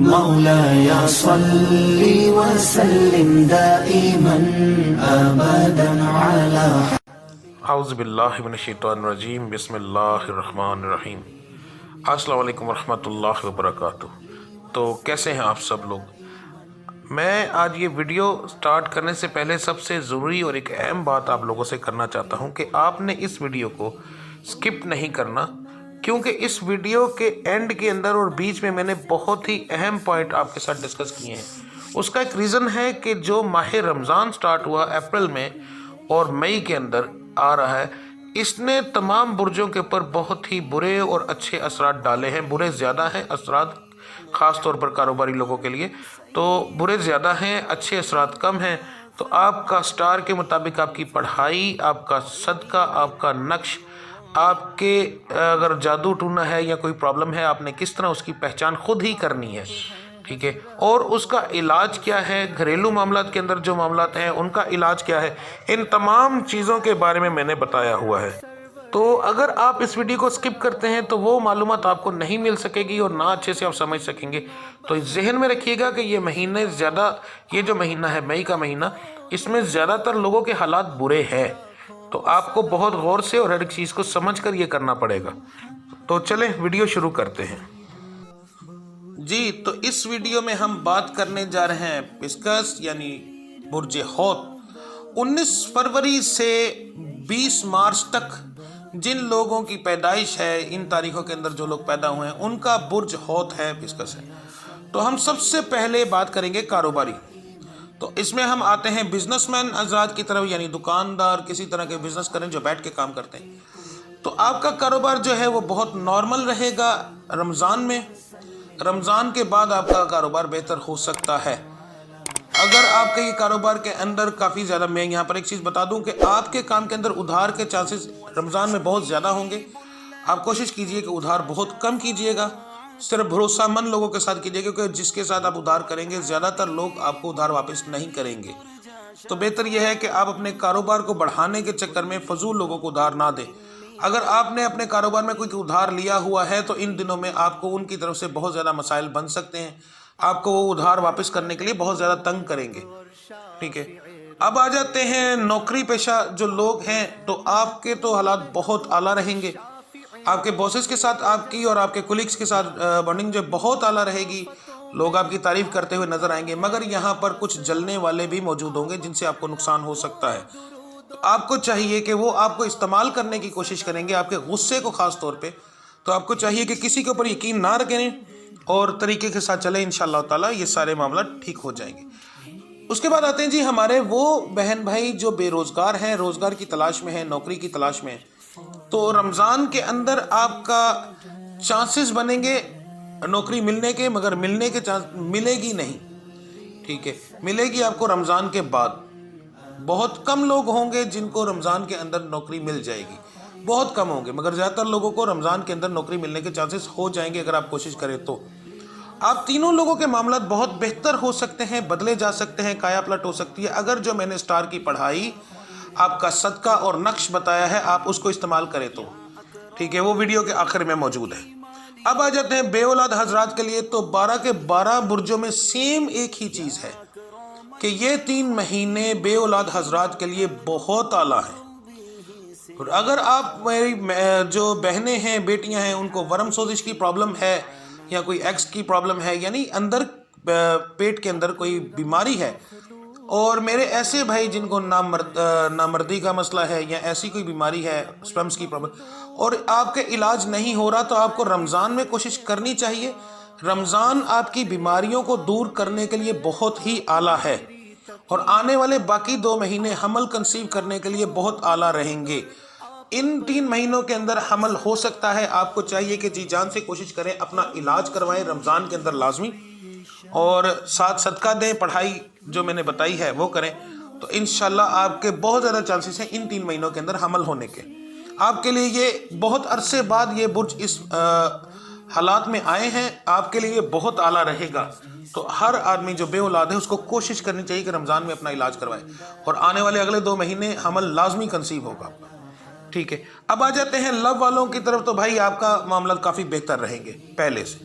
مولاي صل وسلم دائما ابدا على اعوذ باللہ من الشیطان الرجیم، بسم اللہ الرحمن الرحیم۔ السلام علیکم ورحمۃ اللہ وبرکاتہ۔ تو کیسے ہیں آپ سب لوگ؟ میں آج یہ ویڈیو سٹارٹ کرنے سے پہلے سب سے ضروری اور ایک اہم بات آپ لوگوں سے کرنا چاہتا ہوں کہ آپ نے اس ویڈیو کو سکپ نہیں کرنا، کیونکہ اس ویڈیو کے اینڈ کے اندر اور بیچ میں نے بہت ہی اہم پوائنٹ آپ کے ساتھ ڈسکس کیے ہیں۔ اس کا ایک ریزن ہے کہ جو ماہ رمضان سٹارٹ ہوا اپریل میں اور مئی کے اندر آ رہا ہے، اس نے تمام برجوں کے اوپر بہت ہی برے اور اچھے اثرات ڈالے ہیں۔ برے زیادہ ہیں اثرات، خاص طور پر کاروباری لوگوں کے لیے تو برے زیادہ ہیں، اچھے اثرات کم ہیں۔ تو آپ کا سٹار کے مطابق آپ کی پڑھائی، آپ کا صدقہ، آپ کا نقش، آپ کے اگر جادو ٹونا ہے یا کوئی پرابلم ہے، آپ نے کس طرح اس کی پہچان خود ہی کرنی ہے، ٹھیک ہے؟ اور اس کا علاج کیا ہے، گھریلو معاملات کے اندر جو معاملات ہیں ان کا علاج کیا ہے، ان تمام چیزوں کے بارے میں نے بتایا ہوا ہے۔ تو اگر آپ اس ویڈیو کو سکپ کرتے ہیں تو وہ معلومات آپ کو نہیں مل سکے گی اور نہ اچھے سے آپ سمجھ سکیں گے۔ تو ذہن میں رکھیے گا کہ یہ مہینے زیادہ، یہ جو مہینہ ہے مئی کا مہینہ، اس میں زیادہ تر لوگوں کے حالات برے ہیں۔ تو آپ کو بہت غور سے اور ہر ایک چیز کو سمجھ کر یہ کرنا پڑے گا۔ تو چلیں ویڈیو شروع کرتے ہیں۔ جی، تو اس ویڈیو میں ہم بات کرنے جا رہے ہیں پسکس یعنی برج حوت۔ 19 فروری سے 20 مارچ تک جن لوگوں کی پیدائش ہے، ان تاریخوں کے اندر جو لوگ پیدا ہوئے ہیں، ان کا برج حوت ہے، پسکس ہے۔ تو ہم سب سے پہلے بات کریں گے کاروباری۔ تو اس میں ہم آتے ہیں بزنس مین حضرات کی طرف، یعنی دکاندار، کسی طرح کے بزنس کریں جو بیٹھ کے کام کرتے ہیں۔ تو آپ کا کاروبار جو ہے وہ بہت نارمل رہے گا رمضان میں۔ رمضان کے بعد آپ کا کاروبار بہتر ہو سکتا ہے۔ اگر آپ کے یہ کاروبار کے اندر کافی زیادہ، میں یہاں پر ایک چیز بتا دوں کہ آپ کے کام کے اندر ادھار کے چانسز رمضان میں بہت زیادہ ہوں گے۔ آپ کوشش کیجئے کہ ادھار بہت کم کیجئے گا، صرف بھروسہ مند لوگوں کے ساتھ کیجئے گا، کیونکہ جس کے ساتھ آپ ادھار کریں گے زیادہ تر لوگ آپ کو ادھار واپس نہیں کریں گے۔ تو بہتر یہ ہے کہ آپ اپنے کاروبار کو بڑھانے کے چکر میں فضول لوگوں کو ادھار نہ دیں۔ اگر آپ نے اپنے کاروبار میں کوئی ادھار لیا ہوا ہے تو ان دنوں میں آپ کو ان کی طرف سے بہت زیادہ مسائل بن سکتے ہیں، آپ کو وہ ادھار واپس کرنے کے لیے بہت زیادہ تنگ کریں گے، ٹھیک ہے؟ اب آ جاتے ہیں نوکری پیشہ جو لوگ ہیں، تو آپ کے تو حالات بہت اعلیٰ رہیں گے۔ آپ کے باسز کے ساتھ آپ کی اور آپ کے کولیگز کے ساتھ بانڈنگ جو بہت اعلیٰ رہے گی، لوگ آپ کی تعریف کرتے ہوئے نظر آئیں گے، مگر یہاں پر کچھ جلنے والے بھی موجود ہوں گے جن سے آپ کو نقصان ہو سکتا ہے۔ تو آپ کو چاہیے کہ وہ آپ کو استعمال کرنے کی کوشش کریں گے، آپ کے غصے کو خاص طور پہ۔ تو آپ کو چاہیے کہ کسی کے اوپر یقین نہ رکھیں اور طریقے کے ساتھ چلیں، انشاءاللہ تعالیٰ یہ سارے معاملات ٹھیک ہو جائیں گے۔ اس کے بعد آتے ہیں جی ہمارے وہ بہن بھائی جو بے روزگار ہیں، روزگار کی تلاش میں ہیں، نوکری کی تلاش میں ہیں۔ تو رمضان کے اندر آپ کا چانسز بنیں گے نوکری ملنے کے، مگر ملنے کے چانس ملے گی نہیں، ٹھیک ہے؟ ملے گی آپ کو رمضان کے بعد۔ بہت کم لوگ ہوں گے جن کو رمضان کے اندر نوکری مل جائے گی، بہت کم ہوں گے، مگر زیادہ تر لوگوں کو رمضان کے اندر نوکری ملنے کے چانسز ہو جائیں گے اگر آپ کوشش کریں تو۔ آپ تینوں لوگوں کے معاملات بہت بہتر ہو سکتے ہیں، بدلے جا سکتے ہیں، کایا پلٹ ہو سکتی ہے اگر جو میں نے سٹار کی پڑھائی، آپ کا صدقہ اور نقش بتایا ہے، آپ اس کو استعمال کریں تو، ٹھیک ہے؟ وہ ویڈیو کے آخر میں موجود ہے۔ اب آ جاتے ہیں بے اولاد حضرات کے لیے۔ تو 12 کے 12 برجوں میں سیم ایک ہی چیز ہے کہ یہ 3 مہینے بے اولاد حضرات کے لیے بہت اعلیٰ ہیں۔ اور اگر آپ میری جو بہنیں ہیں، بیٹیاں ہیں، ان کو ورم سوزش کی پرابلم ہے یا کوئی ایکس کی پرابلم ہے، یعنی اندر پیٹ کے اندر کوئی بیماری ہے، اور میرے ایسے بھائی جن کو نامردی کا مسئلہ ہے یا ایسی کوئی بیماری ہے، سپرمز کی پرابلم، اور آپ کے علاج نہیں ہو رہا، تو آپ کو رمضان میں کوشش کرنی چاہیے۔ رمضان آپ کی بیماریوں کو دور کرنے کے لیے بہت ہی اعلیٰ ہے، اور آنے والے باقی 2 مہینے حمل کنسیو کرنے کے لیے بہت اعلیٰ رہیں گے۔ ان 3 مہینوں کے اندر حمل ہو سکتا ہے۔ آپ کو چاہیے کہ جی جان سے کوشش کریں، اپنا علاج کروائیں رمضان کے اندر لازمی، اور ساتھ صدقہ دیں، پڑھائی جو میں نے بتائی ہے وہ کریں۔ تو انشاءاللہ آپ کے بہت زیادہ چانسز ہیں ان 3 مہینوں کے اندر حمل ہونے کے۔ آپ کے لیے یہ بہت عرصے بعد یہ برج اس حالات میں آئے ہیں، آپ کے لیے یہ بہت اعلیٰ رہے گا۔ تو ہر آدمی جو بے اولاد ہے اس کو کوشش کرنی چاہیے کہ رمضان میں اپنا علاج کروائے، اور آنے والے اگلے 2 مہینے حمل لازمی کنسیو ہوگا، ٹھیک ہے؟ اب آ جاتے ہیں لو والوں کی طرف۔ تو بھائی آپ کا معاملات کافی بہتر رہیں گے پہلے سے۔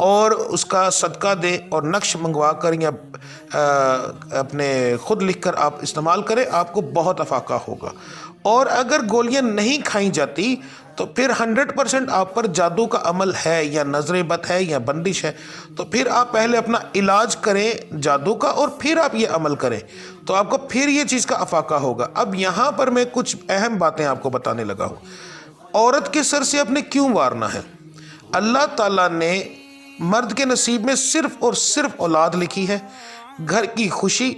اور اس کا صدقہ دیں اور نقش منگوا کر یا اپنے خود لکھ کر آپ استعمال کریں، آپ کو بہت افاقہ ہوگا۔ اور اگر گولیاں نہیں کھائیں جاتی تو پھر 100% آپ پر جادو کا عمل ہے یا نظر بد ہے یا بندش ہے، تو پھر آپ پہلے اپنا علاج کریں جادو کا اور پھر آپ یہ عمل کریں، تو آپ کو پھر یہ چیز کا افاقہ ہوگا۔ اب یہاں پر میں کچھ اہم باتیں آپ کو بتانے لگا ہوں۔ عورت کے سر سے اپنے کیوں وارنا ہے؟ اللہ تعالیٰ نے مرد کے نصیب میں صرف اور صرف اولاد لکھی ہے، گھر کی خوشی،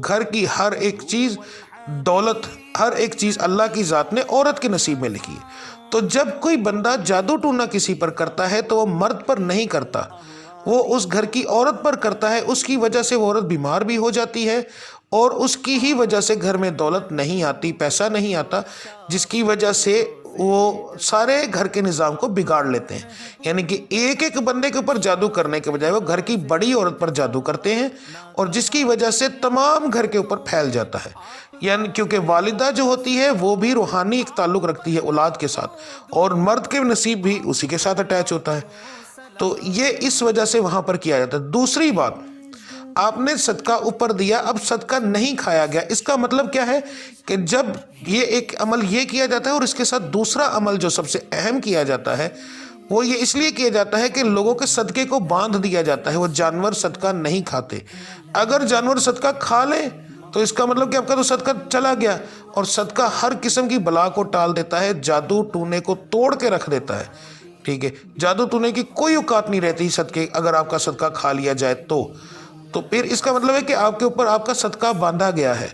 گھر کی ہر ایک چیز، دولت، ہر ایک چیز اللہ کی ذات نے عورت کے نصیب میں لکھی ہے۔ تو جب کوئی بندہ جادو ٹونا کسی پر کرتا ہے تو وہ مرد پر نہیں کرتا، وہ اس گھر کی عورت پر کرتا ہے۔ اس کی وجہ سے وہ عورت بیمار بھی ہو جاتی ہے اور اس کی ہی وجہ سے گھر میں دولت نہیں آتی، پیسہ نہیں آتا، جس کی وجہ سے وہ سارے گھر کے نظام کو بگاڑ لیتے ہیں۔ یعنی کہ ایک ایک بندے کے اوپر جادو کرنے کے بجائے وہ گھر کی بڑی عورت پر جادو کرتے ہیں، اور جس کی وجہ سے تمام گھر کے اوپر پھیل جاتا ہے۔ یعنی کیونکہ والدہ جو ہوتی ہے وہ بھی روحانی ایک تعلق رکھتی ہے اولاد کے ساتھ، اور مرد کے نصیب بھی اسی کے ساتھ اٹیچ ہوتا ہے، تو یہ اس وجہ سے وہاں پر کیا جاتا ہے۔ دوسری بات، آپ نے صدقہ اوپر دیا، اب صدقہ نہیں کھایا گیا، اس کا مطلب کیا ہے کہ جب یہ ایک عمل یہ کیا جاتا ہے اور اس کے ساتھ دوسرا عمل جو سب سے اہم کیا جاتا ہے وہ یہ اس لیے کیا جاتا ہے کہ لوگوں کے صدقے کو باندھ دیا جاتا ہے۔ وہ جانور صدقہ نہیں کھاتے، اگر جانور صدقہ کھا لیں تو اس کا مطلب کہ آپ کا تو صدقہ چلا گیا، اور صدقہ ہر قسم کی بلا کو ٹال دیتا ہے، جادو ٹونے کو توڑ کے رکھ دیتا ہے۔ ٹھیک ہے، جادو ٹونے کی کوئی اوقات نہیں رہتی صدقے، اگر آپ کا صدقہ کھا لیا جائے تو پھر اس کا مطلب ہے کہ آپ کے اوپر آپ کا صدقہ باندھا گیا ہے۔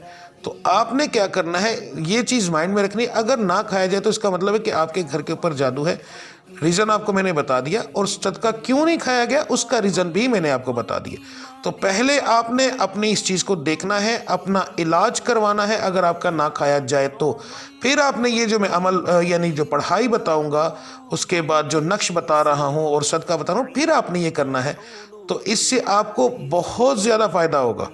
تو آپ نے کیا کرنا ہے، یہ چیز مائنڈ میں رکھنی، اگر نہ کھایا جائے تو اس کا مطلب ہے کہ آپ کے گھر کے اوپر جادو ہے۔ ریزن آپ کو میں نے بتا دیا، اور صدقہ کیوں نہیں کھایا گیا اس کا ریزن بھی میں نے آپ کو بتا دیا۔ تو پہلے آپ نے اپنی اس چیز کو دیکھنا ہے، اپنا علاج کروانا ہے اگر آپ کا نہ کھایا جائے تو۔ پھر آپ نے یہ جو میں عمل یعنی جو پڑھائی بتاؤں گا، اس کے بعد جو نقش بتا رہا ہوں اور صدقہ بتا رہا ہوں، پھر آپ نے یہ کرنا ہے، تو اس سے آپ کو بہت زیادہ فائدہ ہوگا۔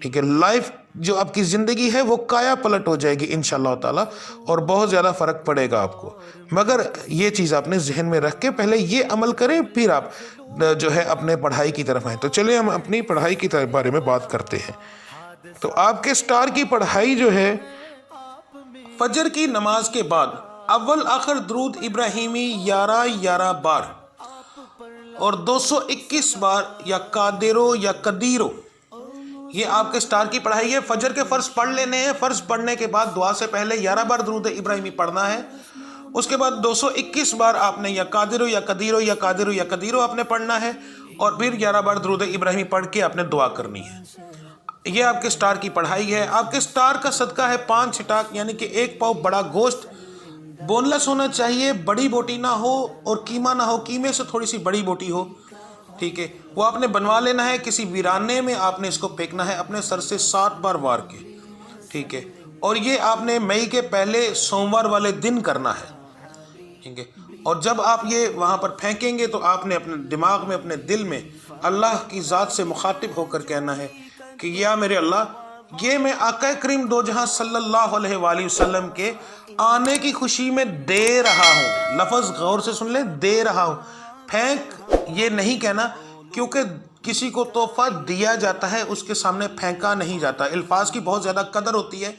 ٹھیک ہے، لائف جو آپ کی زندگی ہے وہ کایا پلٹ ہو جائے گی انشاءاللہ تعالیٰ، اور بہت زیادہ فرق پڑے گا آپ کو۔ مگر یہ چیز آپ نے ذہن میں رکھ کے پہلے یہ عمل کریں، پھر آپ جو ہے اپنے پڑھائی کی طرف آئیں۔ تو چلیں ہم اپنی پڑھائی کی بارے میں بات کرتے ہیں۔ تو آپ کے سٹار کی پڑھائی جو ہے، فجر کی نماز کے بعد اول آخر درود ابراہیمی 11 بار اور 221 بار، یا قادرو یا قدیرو، یہ آپ کے سٹار کی پڑھائی ہے۔ فجر کے فرض پڑھ لینے ہیں، فرض پڑھنے کے بعد دعا سے پہلے 11 بار درود ابراہیمی پڑھنا ہے، اس کے بعد 221 بار آپ نے یا قادرو یا قدیرو یا قادرو یا قدیرو آپ نے پڑھنا ہے، اور پھر 11 بار درود ابراہیمی پڑھ کے آپ نے دعا کرنی ہے۔ یہ آپ کے سٹار کی پڑھائی ہے۔ آپ کے سٹار کا صدقہ ہے 5 چھٹاک، یعنی کہ 1 پاؤ بڑا گوشت، بون لیس ہونا چاہیے، بڑی بوٹی نہ ہو اور قیمہ نہ ہو، قیمے سے تھوڑی سی بڑی بوٹی ہو۔ ٹھیک ہے، وہ آپ نے بنوا لینا ہے، کسی ویرانے میں آپ نے اس کو پھینکنا ہے اپنے سر سے 7 بار وار کے۔ ٹھیک ہے، اور یہ آپ نے مئی کے پہلے سوموار والے دن کرنا ہے۔ ٹھیک ہے، اور جب آپ یہ وہاں پر پھینکیں گے تو آپ نے اپنے دماغ میں، اپنے دل میں اللہ کی ذات سے مخاطب ہو کر کہنا ہے کہ یا میرے اللہ، یہ میں آقا کریم دو جہاں صلی اللہ علیہ وآلہ وسلم کے آنے کی خوشی میں دے رہا ہوں۔ لفظ غور سے سن لیں، دے رہا ہوں، پھینک یہ نہیں کہنا، کیونکہ کسی کو تحفہ دیا جاتا ہے، اس کے سامنے پھینکا نہیں جاتا۔ الفاظ کی بہت زیادہ قدر ہوتی ہے،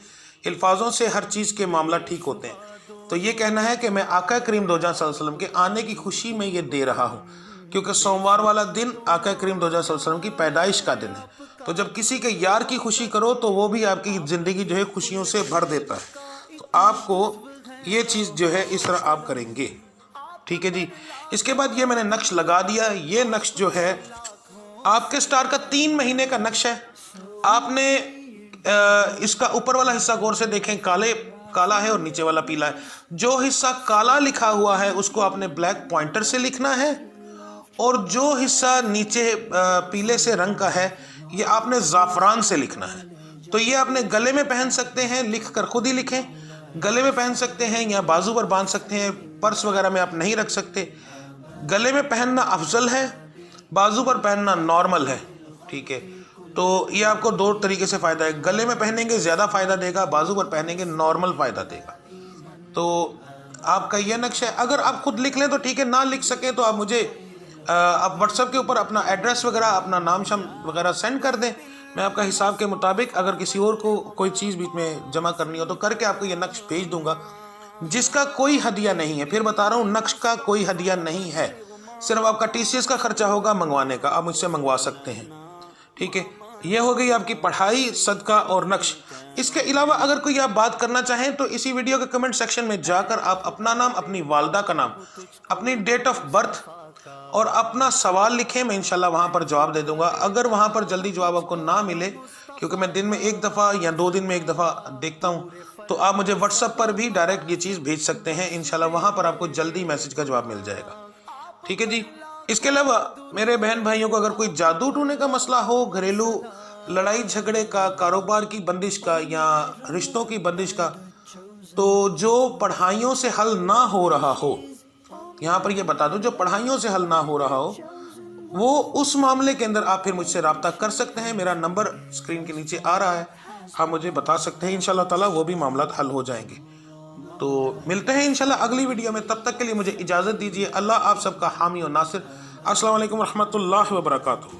الفاظوں سے ہر چیز کے معاملہ ٹھیک ہوتے ہیں۔ تو یہ کہنا ہے کہ میں آقا کریم دو جہاں صلی اللہ علیہ وسلم کے آنے کی خوشی میں یہ دے رہا ہوں، کیونکہ سوموار والا دن آقا کریم دو جہاں صلی اللہ علیہ وسلم کی پیدائش کا دن ہے۔ تو جب کسی کے یار کی خوشی کرو تو وہ بھی آپ کی زندگی جو ہے خوشیوں سے بھر دیتا ہے۔ تو آپ کو یہ چیز جو ہے اس طرح آپ کریں گے۔ ٹھیک ہے جی، اس کے بعد یہ میں نے نقش لگا دیا۔ یہ نقش جو ہے آپ کے سٹار کا 3 مہینے کا نقش ہے۔ آپ نے اس کا اوپر والا حصہ غور سے دیکھیں، کالا ہے اور نیچے والا پیلا ہے۔ جو حصہ کالا لکھا ہوا ہے اس کو آپ نے بلیک پوائنٹر سے لکھنا ہے، اور جو حصہ نیچے پیلے سے رنگ کا ہے یہ آپ نے زعفران سے لکھنا ہے۔ تو یہ آپ نے گلے میں پہن سکتے ہیں، لکھ کر خود ہی لکھیں، گلے میں پہن سکتے ہیں یا بازو پر باندھ سکتے ہیں، پرس وغیرہ میں آپ نہیں رکھ سکتے۔ گلے میں پہننا افضل ہے، بازو پر پہننا نارمل ہے۔ ٹھیک ہے، تو یہ آپ کو 2 طریقے سے فائدہ ہے، گلے میں پہنیں گے زیادہ فائدہ دے گا، بازو پر پہنیں گے نارمل فائدہ دے گا۔ تو آپ کا یہ نقش ہے۔ اگر آپ خود لکھ لیں تو ٹھیک ہے، نہ لکھ سکیں تو آپ مجھے آپ واٹس ایپ کے اوپر اپنا ایڈریس وغیرہ اپنا نام شام وغیرہ سینڈ کر دیں. میں آپ کا حساب کے مطابق اگر کسی اور کو کوئی چیز بیچ میں جمع کرنی ہو تو کر کے آپ کو یہ نقش بھیج دوں گا، جس کا کوئی ہدیہ نہیں ہے. پھر بتا رہا ہوں نقش کا کوئی ہدیہ نہیں ہے، صرف آپ کا TCS کا خرچہ ہوگا منگوانے کا. آپ مجھ سے منگوا سکتے ہیں. ٹھیک ہے، یہ ہو گئی آپ کی پڑھائی، صدقہ اور نقش. اس کے علاوہ اگر کوئی آپ بات کرنا چاہیں تو اسی ویڈیو کے کمنٹ سیکشن میں جا کر آپ اپنا نام، اپنی والدہ کا نام، اپنی ڈیٹ آف برتھ اور اپنا سوال لکھیں. میں انشاءاللہ وہاں پر جواب دے دوں گا. اگر وہاں پر جلدی جواب آپ کو نہ ملے، کیونکہ میں دن میں ایک دفعہ یا 2 دن میں ایک دفعہ دیکھتا ہوں، تو آپ مجھے واٹس ایپ پر بھی ڈائریکٹ یہ چیز بھیج سکتے ہیں. انشاءاللہ وہاں پر آپ کو جلدی میسج کا جواب مل جائے گا. ٹھیک ہے جی. اس کے علاوہ میرے بہن بھائیوں کو اگر کوئی جادو ٹونے کا مسئلہ ہو، گھریلو لڑائی جھگڑے کا، کاروبار کی بندش کا یا رشتوں کی بندش کا، تو جو پڑھائیوں سے حل نہ ہو رہا ہو، یہاں پر یہ بتا دوں جو پڑھائیوں سے حل نہ ہو رہا ہو، وہ اس معاملے کے اندر آپ پھر مجھ سے رابطہ کر سکتے ہیں. میرا نمبر اسکرین کے نیچے آ رہا ہے، آپ مجھے بتا سکتے ہیں. انشاءاللہ تعالیٰ وہ بھی معاملات حل ہو جائیں گے. تو ملتے ہیں انشاءاللہ اگلی ویڈیو میں. تب تک کے لیے مجھے اجازت دیجیے. اللہ آپ سب کا حامی و ناصر. السلام علیکم ورحمۃ اللہ وبرکاتہ.